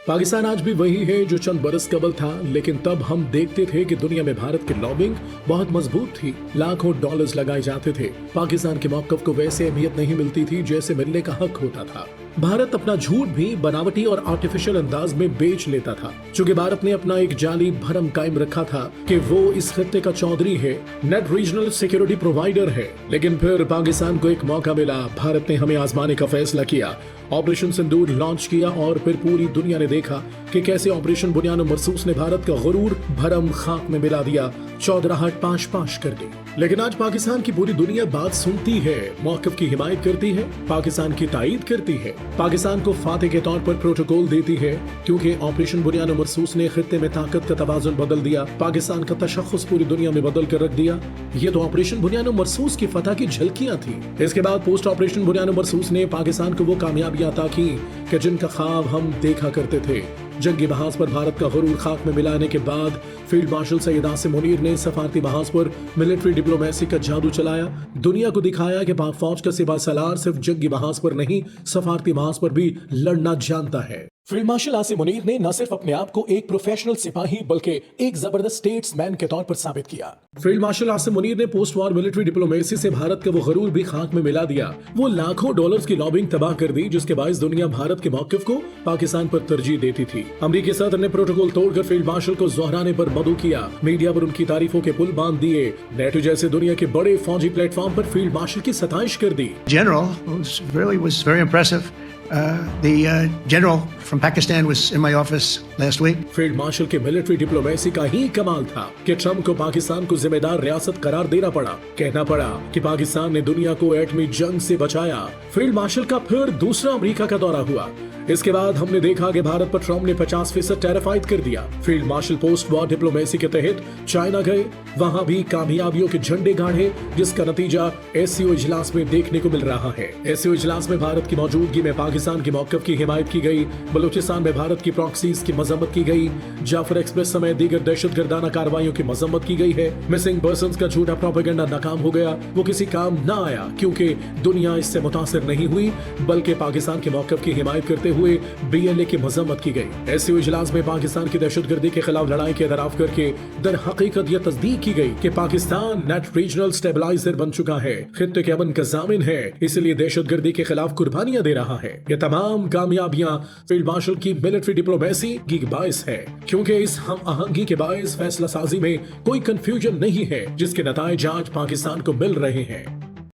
पाकिस्तान आज भी वही है जो चंद बरस कबल था, लेकिन तब हम देखते थे कि दुनिया में भारत की लॉबिंग बहुत मजबूत थी। लाखों डॉलर्स लगाए जाते थे। पाकिस्तान के मौकफ को वैसे अहमियत नहीं मिलती थी जैसे मिलने का हक होता था। भारत अपना झूठ भी बनावटी और आर्टिफिशियल अंदाज में बेच लेता था, क्योंकि भारत ने अपना एक जाली भरम कायम रखा था कि वो इस खत्ते का चौधरी है, नेट रीजनल सिक्योरिटी प्रोवाइडर है। लेकिन फिर पाकिस्तान को एक मौका मिला, भारत ने हमें आजमाने का फैसला किया, ऑपरेशन सिंदूर लॉन्च किया और फिर पूरी दुनिया ने देखा कि कैसे ऑपरेशन बुनियाद मरसूस ने भारत का गुरूर भरम खाक में मिला दिया, चौधराहट पाश पाश कर दी। लेकिन आज पाकिस्तान की पूरी दुनिया बात सुनती है, मौकफ की हिमायत करती है, पाकिस्तान की तायीद करती है, पाकिस्तान को फाते के तौर पर प्रोटोकॉल देती है, क्योंकि ऑपरेशन बुनियाद मरसूस ने खित्ते में ताकत का तवाजुन बदल दिया, पाकिस्तान का तशख्खुस पूरी दुनिया में बदल कर रख दिया। ये तो ऑपरेशन बुनियाद मरसूस की फतह की झलकियां थी। इसके बाद पोस्ट ऑपरेशन बुनियाद मरसूस ने पाकिस्तान को वो कामयाबियां अता की कि जिनका ख्वाब हम देखा करते थे। जंगी बहास पर भारत का गुरूर खाक में मिलाने के बाद फील्ड मार्शल सैयद आसिम मुनीर ने सफारती बहास पर मिलिट्री डिप्लोमेसी का जादू चलाया, दुनिया को दिखाया कि पाक फौज का सिपा सलार सिर्फ जंगी बहास पर नहीं, सफारती बहास पर भी लड़ना जानता है। फील्ड मार्शल आसिम मुनीर ने न सिर्फ अपने आप को एक प्रोफेशनल सिपाही बल्कि एक जबरदस्त स्टेट्समैन के तौर पर साबित किया। फील्ड मार्शल आसिम मुनीर ने पोस्ट वॉर मिलिट्री डिप्लोमेसी से भारत का वो गुरूर भी खाक में मिला दिया। वो लाखों डॉलर्स की लॉबिंग तबाह कर दी, जिसके बायस दुनिया भारत के मौकिफ को पाकिस्तान पर तरजीह देती थी। अमरीकी सदर ने प्रोटोकॉल तोड़कर फील्ड मार्शल को जोहराने पर मदऊ किया, मीडिया पर उनकी तारीफों के पुल बांध दिए, नेटो जैसे दुनिया के बड़े फौजी प्लेटफॉर्म पर फील्ड मार्शल की सताइश कर दी। General was very impressive. The general from Pakistan was in my office last week. Field marshal के मिलिट्री डिप्लोमेसी का ही कमाल था कि ट्रम्प को पाकिस्तान को जिम्मेदार रियासत करार देना पड़ा, कहना पड़ा कि पाकिस्तान ने दुनिया को एटमी जंग से बचाया। फील्ड मार्शल का फिर दूसरा अमेरिका का दौरा हुआ। इसके बाद हमने देखा कि भारत पर ट्रम्प ने 50% टैरिफ आयद कर दिया। Field marshal post war diplomacy के तहत चाइना गए, वहां भी कामयाबियों के झंडे गाढ़े, जिसका नतीजा एससीओ इजलास में देखने को मिल रहा है। एससीओ इजलास में भारत की मौजूदगी में पाकिस्तान के मौकफ की हिमायत की गई, बलूचिस्तान में भारत की प्रॉक्सीज की मजम्मत की गई, जाफर एक्सप्रेस समेत दीगर दहशतगर्दाना कार्रवाइयों की मजम्मत की गई है। मिसिंग पर्संस का झूठा प्रोपेगेंडा नाकाम हो गया, वो किसी काम न आया, क्योंकि दुनिया इससे मुतासिर नहीं हुई, बल्कि पाकिस्तान के मौकफ की हिमायत करते हुए बीएलए की मजम्मत की गई। एससीओ इजलास में पाकिस्तान की दहशतगर्दी के खिलाफ लड़ाई के एतराफ करके दर हकीकत यह तस्दीक की गई कि पाकिस्तान नेट रीजनल स्टेबलाइजर बन चुका है, खित्ते के अमन का जामिन है, इसलिए दहशतगर्दी के खिलाफ कुर्बानियां दे रहा है। ये तमाम कामयाबियां फील्ड मार्शल की मिलिट्री डिप्लोमेसी की बायस है, क्योंकि इस हम आहंगी के बायस फैसला साजी में कोई कंफ्यूजन नहीं है, जिसके नताइज आज पाकिस्तान को मिल रहे हैं।